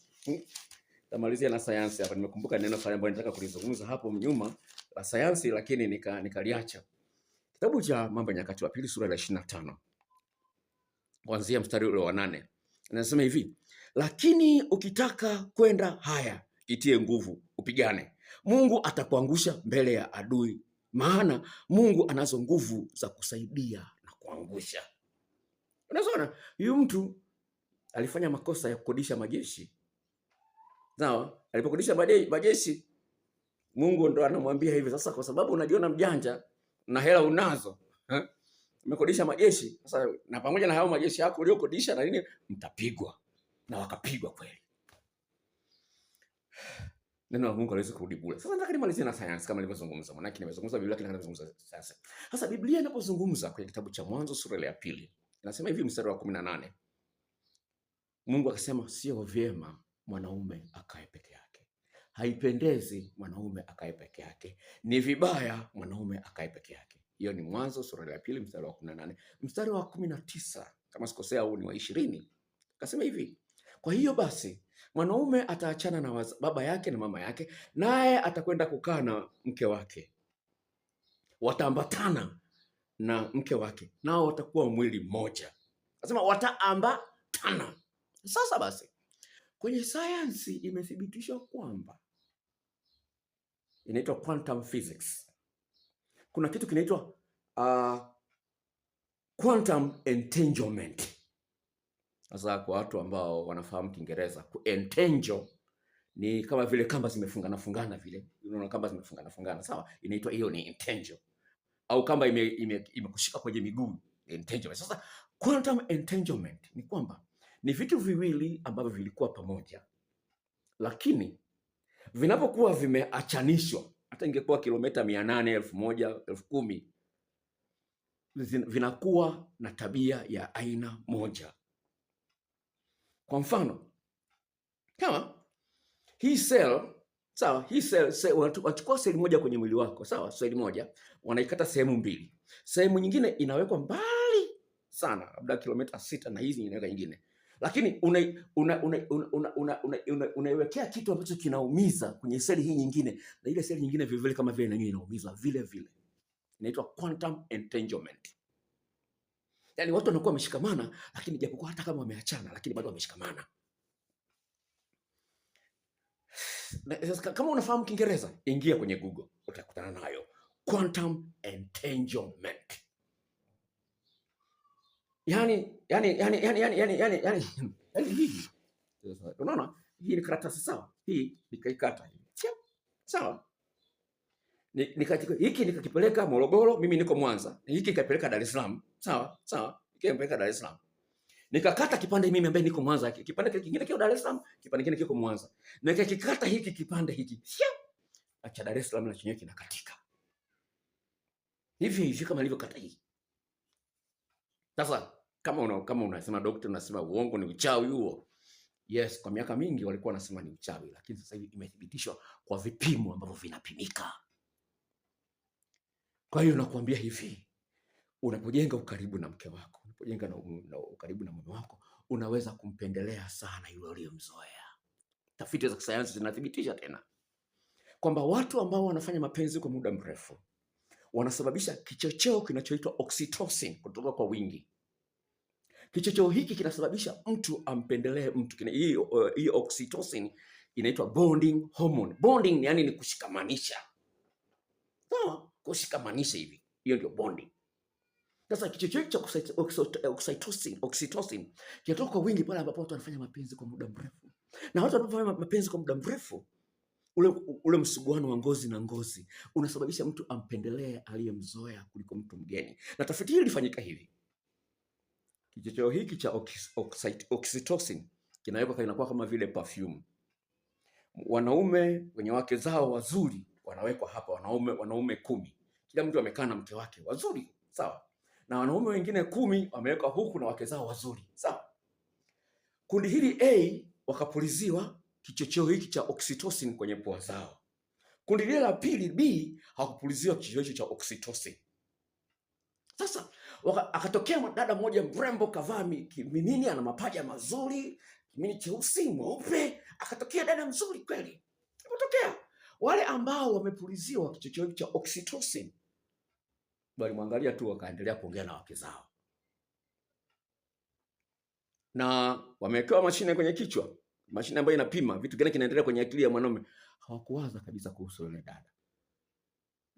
Nitamalizia na science hapa. Nimekumbuka neno fulani ambalo nataka kulizungumza hapo nyuma la science, lakini nikaliacha. Kitabu cha Mambo ya Nyakati wa pili sura ya 25 kuanzia mstari ule wa 8. Anasema hivi, lakini ukitaka kwenda haya, itie nguvu upigane. Mungu atakuangusha mbele ya adui, maana Mungu anazo nguvu za kusaidia na kuangusha. Unaona, huyu mtu alifanya makosa ya kukodisha majeshi. Sawa? Alipokodisha majeshi, Mungu ndo anamwambia hivi, sasa kwa sababu unajiona mjanja na hela unazo, umekodisha majeshi. Sasa na pamoja na hao majeshi yako uliokodisha na nini, mtapigwa. Na wakapigwa kweli. Neno la Mungu haliwezi kurudi bure. Sasa nataka nimalizie na science kama nilivyozungumza. Maana nimezungumza Biblia, lakini nimezungumza science. Sasa Biblia inapozungumza kwenye kitabu cha Mwanzo sura ya 2, inasema hivi mstari wa 18. Mungu akasema, sio vyema mwanaume akae peke yake. Haipendezi mwanaume akae peke yake. Ni vibaya mwanaume akae peke yake. Hiyo ni Mwanzo sura ya 2 mstari wa 18. Mstari wa 19, kama sikosea au ni wa 20. Akasema hivi, kwa hiyo basi mwanaume ataachana na baba yake na mama yake, naye atakwenda kukaa na mke wake. Wataambatana na mke wake, nao watakuwa mwili mmoja. Anasema wataambatana. Sasa basi, kwenye sayansi imethibitishwa kwamba, inaitwa quantum physics, kuna kitu kinaitwa quantum entanglement. Sasa kwa watu ambao wanafahamu Kiingereza, entangle ni kama vile kamba zimefungana fungana vile, unaona kamba zimefungana fungana, sawa? Inaitwa hiyo ni entangle, au kamba imekushika kwenye miguu, entanglement. Sasa quantum entanglement ni kwamba ni vitu viwili ambavyo vilikuwa pamoja, lakini vinapokuwa vimeachanishwa, hata ingekuwa kilomita 800, 1000, 10,000, vinakuwa na tabia ya aina moja. Kwa mfano, kama hii cell, sawa, hii cell wachukua seli moja kwenye mwili wako, sawa, seli moja wanaikata sehemu mbili, sehemu nyingine inawekwa mbali sana, labda kilomita 6, na hizi inaweka nyingine, lakini unaiwekea kitu ambacho kinaumiza kwenye seli hii nyingine, na ile seli nyingine vile vile kama vile na inaumiza vile vile. Inaitwa quantum entanglement. Yaani watu wanakuwa wameshikamana, lakini japokuwa hata kama wameachana, lakini bado wameshikamana. Kama unafahamu Kiingereza, ingia kwenye Google, utakutana nayo quantum entanglement. Yani hivi. Unaona? Hii ni karatasi, sawa? Hii nikaikata hii. Sawa? Hiki nikakipeleka Morogoro, mimi niko Mwanza. Hiki nikapeleka Dar es Salaam. Sawa? Sawa? Nikapeleka Dar es Salaam. Nikakata kipande mimi ambaye niko Mwanza, kipande kingine kiko Dar es Salaam, kipande kingine kiko Mwanza. Nikakikata hiki kipande hiki. Acha Dar es Salaam na chenyewe kinakatika. Hivi kama nilivyokata hii. Sasa kama unasema daktari, unasema uongo, ni uchawi huo. Yes, kwa miaka mingi walikuwa wanasema ni uchawi, lakini sasa hivi imethibitishwa kwa vipimo ambavyo vinapimika. Kwa hiyo nakwambia hivi, unapojenga ukaribu na mke wako, unapojenga na ukaribu na mume wako, unaweza kumpendelea sana yule uliyemzoea. Tafiti za kisayansi zinathibitisha tena kwamba watu ambao wanafanya mapenzi kwa muda mrefu wanasababisha kichocheo kinachoitwa oxytocin kutoka kwa wingi. Kichocheo hiki kinasababisha mtu ampendelee mtu. Hii oxytocin inaitwa bonding hormone. Bonding yani ni kushikamanisha. No, kushikamanisha hivi. Hiyo ndio bonding. Sasa kichocheo cha oxytocin kinatoka kwa wingi pale ambapo watu wanafanya mapenzi kwa muda mrefu. Na watu wanapofanya mapenzi kwa muda mrefu, ule msuguano wa ngozi na ngozi unasababisha mtu ampendelee aliyemzoea kuliko mtu mgeni. Na tafiti hii ilifanyika hivi. Kichocheo hiki cha oxytocin kinakuwa kama vile perfume. Wanaume wenye wake zao wazuri wanawekwa hapa, wanaume 10. Kila mtu amekaa na mke wake wazuri, sawa? Na wanaume wengine 10 wamewekwa huku na wake zao wazuri, sawa? Kundi hili A wakapuliziwa kichocheo hiki cha oxytocin kwenye pua zao. Kundi lile la pili B hawakupuliziwa kichocheo hicho cha oxytocin. Sasa akatokea dada mmoja mrembo, kavaa kimini, ana mapaja mazuri, kimini cheusi mweupe, akatokea dada mzuri kweli. Akatokea wale ambao wamepuliziwa kichocheo cha oxytocin, bali mwangalia tu, wakaendelea kuongea na wake zao, na wamewekewa mashine kwenye kichwa, mashine ambayo inapima vitu gani kinaendelea kwenye akili ya mwanaume. Hawakuwaza kabisa kuhusu yule dada.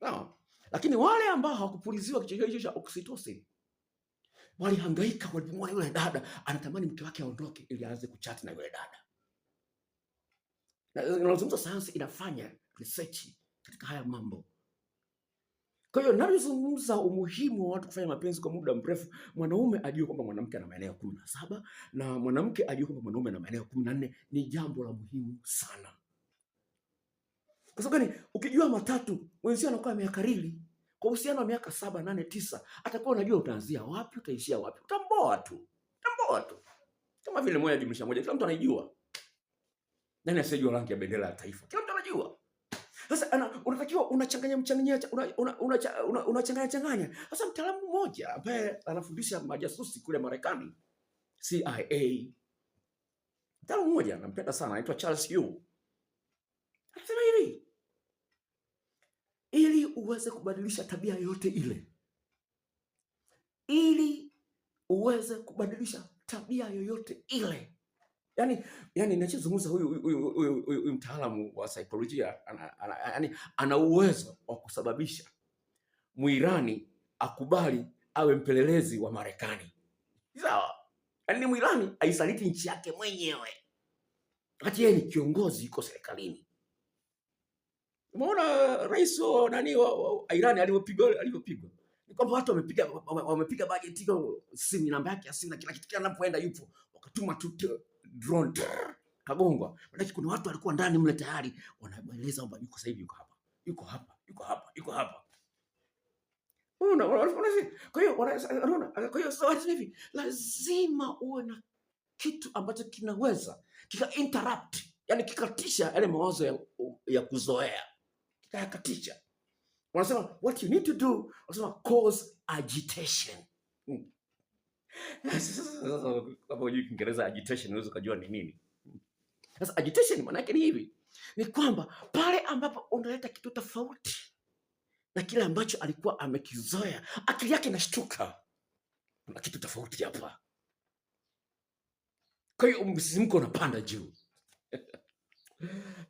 Sawa? Lakini wale ambao hawakupuliziwa kichocheo hicho cha oxytocin walihangaika, walipomwona yule dada anatamani mke wake aondoke ili aanze kuchat na yule dada. Na nazungumza, sayansi inafanya research katika haya mambo. Kwa hiyo ninazungumza umuhimu wa watu kufanya mapenzi kwa muda mrefu, mwanaume ajue kwamba mwanamke ana maeneo 17 na mwanamke ajue kwamba mwanaume ana maeneo 14, ni jambo la muhimu sana. Kwa sababu gani? Ukijua matatu, mwenzio anakuwa ameyakariri. Kwa uhusiano wa miaka 7, 8, 9, atakuwa unajua utaanzia wapi, utaishia wapi. Utamboa tu. Kama vile 1+1, kila mtu anajua. Nani asiyejua rangi ya bendera ya taifa? Kila mtu anajua. Sasa unatakiwa unachanganya. Sasa mtaalamu mmoja ambaye anafundisha majasusi kule Marekani, CIA, mtaalamu mmoja nampenda sana, anaitwa Charles Yu. Anasema hivi, ili uweze kubadilisha tabia yote ile, ili uweze kubadilisha tabia yoyote ile, Yani ninachozungumza, huyu mtaalamu wa saikolojia ana uwezo wa kusababisha Mwirani akubali awe mpelelezi wa Marekani. Sawa? Yaani Mwirani aisaliti nchi yake mwenyewe, wakati yeye ni kiongozi, yuko serikalini. Umeona rais wa Iran alivyopigwa? Ni kwamba watu wamepiga bajeti, simu namba yake ya simu na kila kitu, kila anapoenda yupo, wakatuma tu drone kagongwa. Maana kuna watu walikuwa ndani mle tayari wanaeleza kwamba yuko sasa hivi, yuko hapa. Kwa hiyo sasa hivi lazima uwe na kitu ambacho kinaweza kika interrupt, yani kikatisha yale mawazo ya kuzoea, kikakatisha. Wanasema what you need to do, wanasema cause agitation. Sasa kama unajua Kiingereza agitation, unaweza kujua ni nini. Sasa agitation maana yake ni hivi, ni kwamba pale ambapo unaleta kitu tofauti na kile ambacho alikuwa amekizoea, akili yake inashtuka, kuna kitu tofauti hapa. Kwa hiyo msisimko unapanda juu.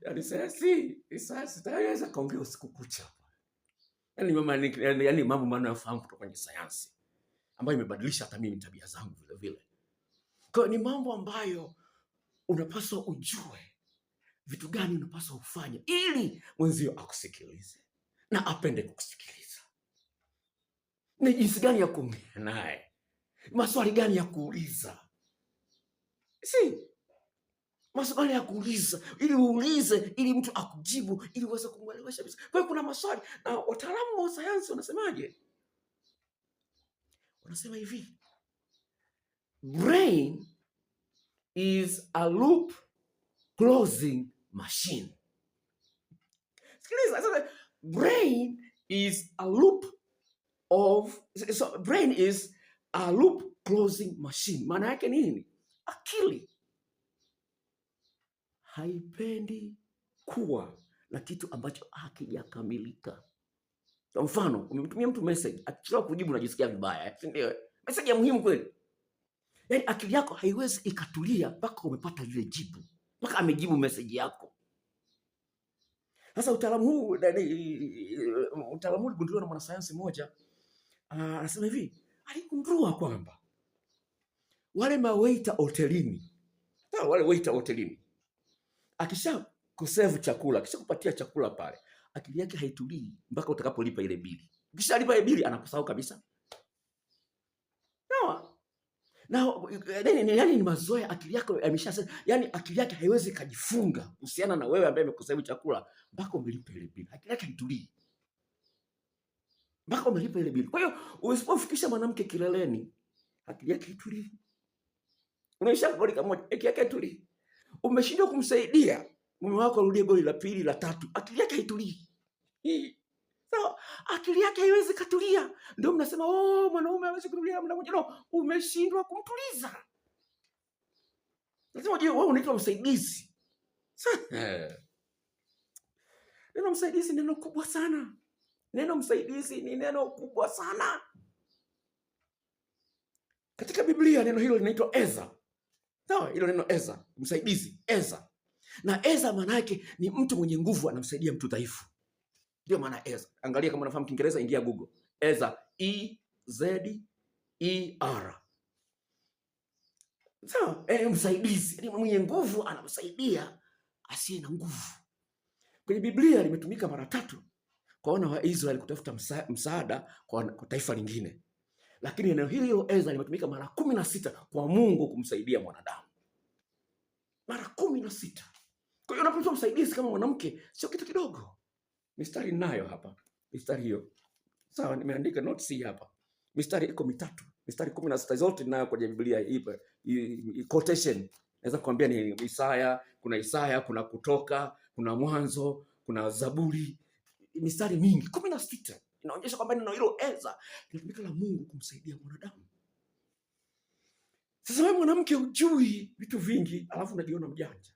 Yaani sasa sitaweza kaongea usiku kucha. Yaani mambo maana nafahamu kutoka kwenye sayansi ambayo imebadilisha hata mimi tabia zangu vile vile. Kwa hiyo ni mambo ambayo unapaswa ujue vitu gani unapaswa ufanye ili mwenzio akusikilize na apende kukusikiliza. Ni jinsi gani ya kuongea naye, maswali gani ya kuuliza, maswali ya kuuliza ili uulize, ili mtu akujibu, ili uweze kumwelewesha. Kwa hiyo kuna maswali, na wataalamu wa sayansi wanasemaje? Wanasema hivi, brain is a loop closing machine. Sikiliza sasa, brain is a loop closing machine. Maana yake nini? Akili haipendi kuwa na kitu ambacho hakijakamilika. Kwa mfano, umemtumia mtu message, akichelewa kujibu unajisikia vibaya, si ndio? Message ya muhimu kweli. Yaani akili yako haiwezi ikatulia mpaka umepata lile jibu, mpaka amejibu message yako. Sasa utaalamu huu uligunduliwa na mwanasayansi mmoja, anasema hivi, aligundua kwamba wale mawaiter hotelini, akisha kuserve chakula, akisha kupatia chakula pale, akili yake haitulii mpaka utakapolipa ile bili. Ukishalipa ile bili anakusahau kabisa. Sawa? Yaani ni mazoea, akili yako ameshasema, yaani akili yake haiwezi kujifunga kuhusiana na wewe ambaye umekuserve chakula mpaka umelipa ile bili. Akili yake haitulii mpaka umelipa ile bili. Kwa hiyo usipofikisha mwanamke kileleni, akili yake haitulii. Unaisha goli kama akili yake haitulii. Umeshindwa kumsaidia mume wako arudie goli la pili la tatu, akili yake haitulii. So, akili yake haiwezi katulia. Ndio mnasema mwanaume hawezi kutulia muda mmoja. No, umeshindwa kumtuliza. Lazima ujue wewe unaitwa msaidizi. Neno msaidizi ni neno kubwa sana. Neno msaidizi ni neno kubwa sana. Katika Biblia neno hilo linaitwa Eza. Sawa, hilo neno Eza, msaidizi, Eza. Na Eza maana yake ni mtu mwenye nguvu anamsaidia mtu dhaifu. Ndio maana Eza. Angalia kama unafahamu Kiingereza, ingia Google. Eza, E-Z-E-R. Sawa, msaidizi, ni mwenye nguvu anamsaidia asiye na nguvu. Kwenye Biblia limetumika mara 3 kwa wana wa Israeli kutafuta msaada kwa taifa lingine. Lakini neno hilo Eza limetumika mara 16 kwa Mungu kumsaidia mwanadamu. Mara 16. Kwa hiyo unapotoa msaidizi kama mwanamke sio kitu kidogo. Mistari ninayo hapa. Mistari hiyo. Sawa, nimeandika notes hapa. Mistari iko 3. Mistari 16 zote ninayo kwenye Biblia hii. Quotation. Naweza kuambia ni Isaya, kuna Kutoka, kuna Mwanzo, kuna Zaburi. Mistari mingi 16. Inaonyesha kwamba neno hilo Eza linatumika la Mungu kumsaidia mwanadamu. Sasa wewe mwanamke hujui vitu vingi, alafu unajiona mjanja.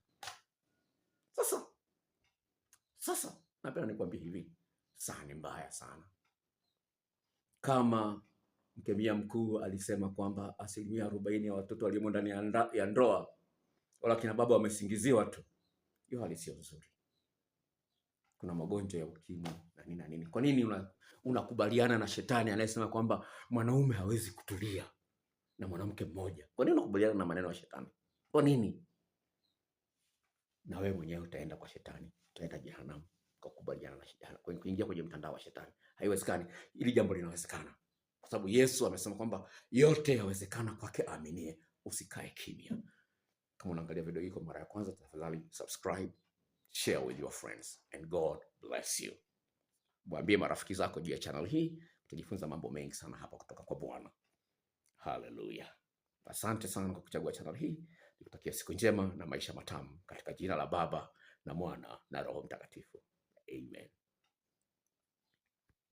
Sasa napenda nikwambie hivi, saa ni mbaya sana. Kama mkemia mkuu alisema kwamba 40% ya watoto walio ndani ya ndoa wala kina baba wamesingiziwa tu. Hiyo hali sio nzuri. Kuna magonjwa ya ukimwi na nini na nini. Kwa nini unakubaliana na shetani anayesema kwamba mwanaume hawezi kutulia na mwanamke mmoja? Kwa nini unakubaliana na maneno ya shetani? Kwa nini? Na wewe mwenyewe utaenda kwa shetani, utaenda jehanamu kwa kukubaliana na shetani, kwa kuingia kwenye mtandao wa shetani. Haiwezekani. Ili jambo linawezekana, kwa sababu Yesu amesema kwamba yote yawezekana kwake aaminie. Usikae kimya. Kama unaangalia video hii kwa mara ya kwanza, tafadhali subscribe, share with your friends, and God bless you. Waambie marafiki zako juu ya channel hii. Utajifunza mambo mengi sana hapa kutoka kwa Bwana. Hallelujah. Asante sana kwa kuchagua channel hii. Nikutakia siku njema na maisha matamu katika jina la Baba na Mwana na Roho Mtakatifu. Amen.